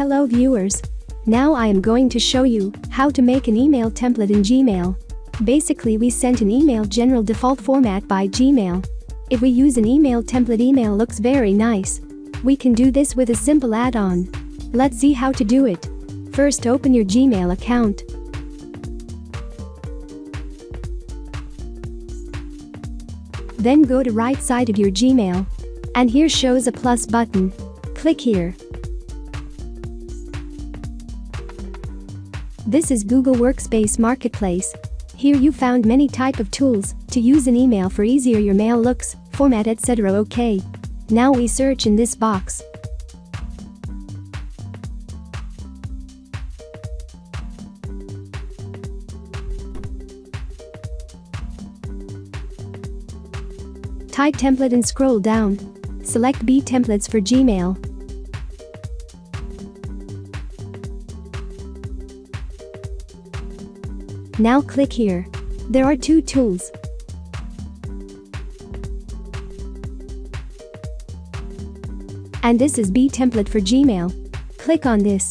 Hello viewers. Now I am going to show you how to make an email template in Gmail. Basically we sent an email general default format by Gmail. If we use an email template, email looks very nice. We can do this with a simple add-on. Let's see how to do it. First open your Gmail account. Then go to right side of your Gmail. And here shows a plus button. Click here. This is Google Workspace Marketplace. Here you found many type of tools to use an email for easier your mail looks, format, etc. Okay. Now we search in this box. Type template and scroll down. Select B templates for Gmail. Now click here. There are two tools. And this is B template for Gmail. Click on this.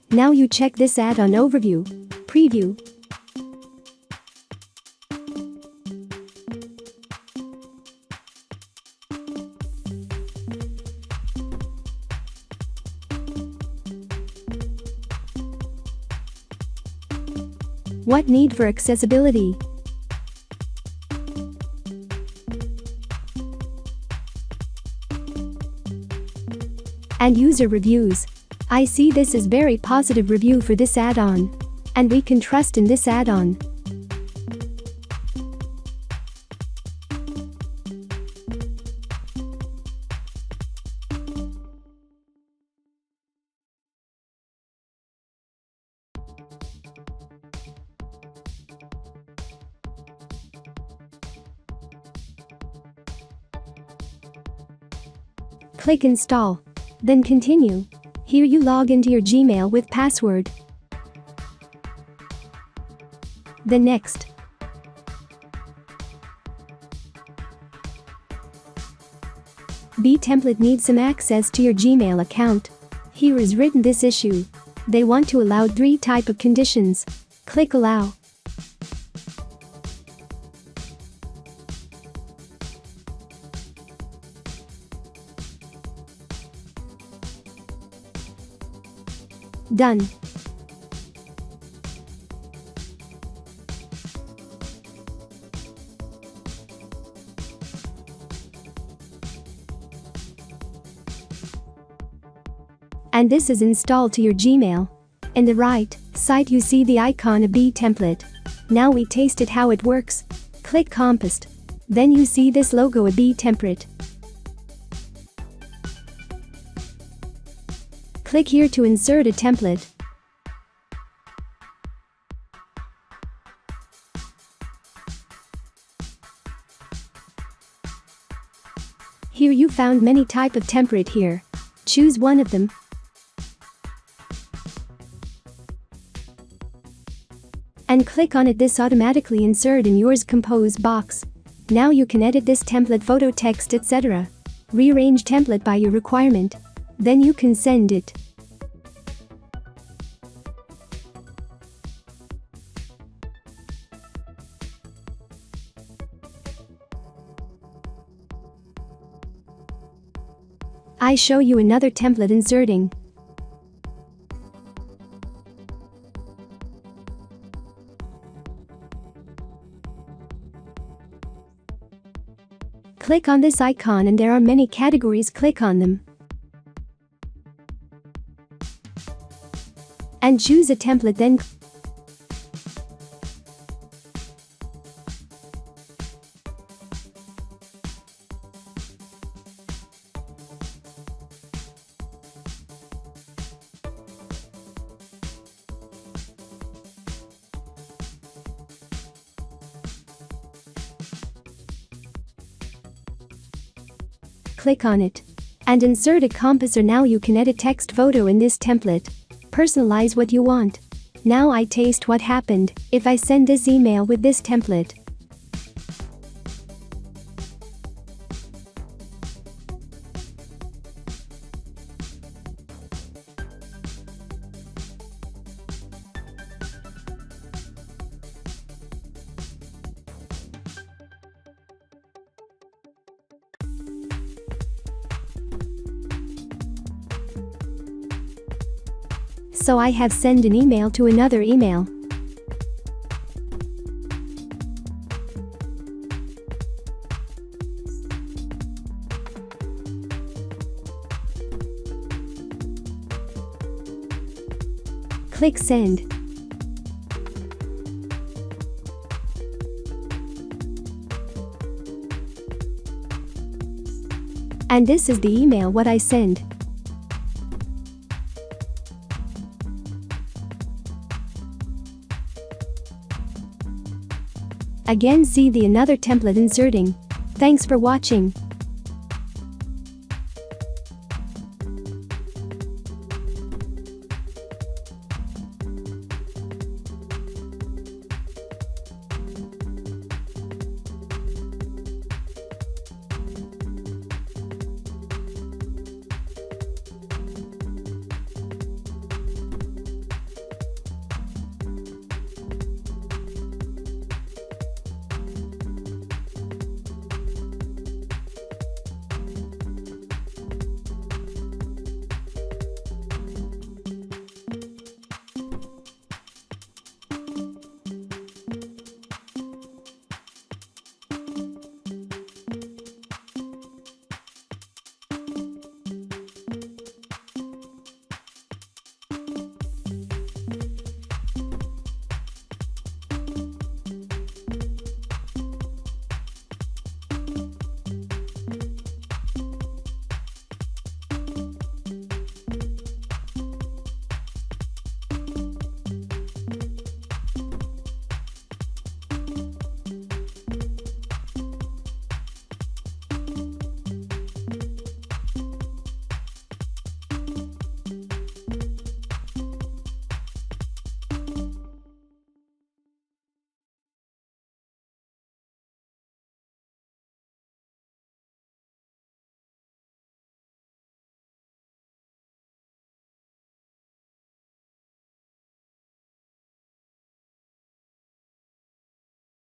Now you check this add-on overview. Preview. What need for accessibility? And user reviews. I see this is very positive review for this add-on. And we can trust in this add-on. Click install. Then continue. Here you log into your Gmail with password. Then next. B template needs some access to your Gmail account. Here is written this issue. They want to allow 3 type of conditions. Click allow. Done. And this is installed to your Gmail. In the right side you see the icon of B template. Now we taste it how it works. Click Compost. Then you see this logo of B template. Click here to insert a template. Here you found many type of template here. Choose one of them. And click on it. This automatically insert in yours compose box. Now you can edit this template, photo, text, etc. Rearrange template by your requirement. Then you can send it. I show you another template inserting. Click on this icon and there are many categories. Click on them. And choose a template, then click on it. And insert a compass, or now you can edit text, photo in this template. Personalize what you want. Now I taste what happened if I send this email with this template. So I have sent an email to another email. Click send. And this is the email what I send. Again see the another template inserting. Thanks for watching.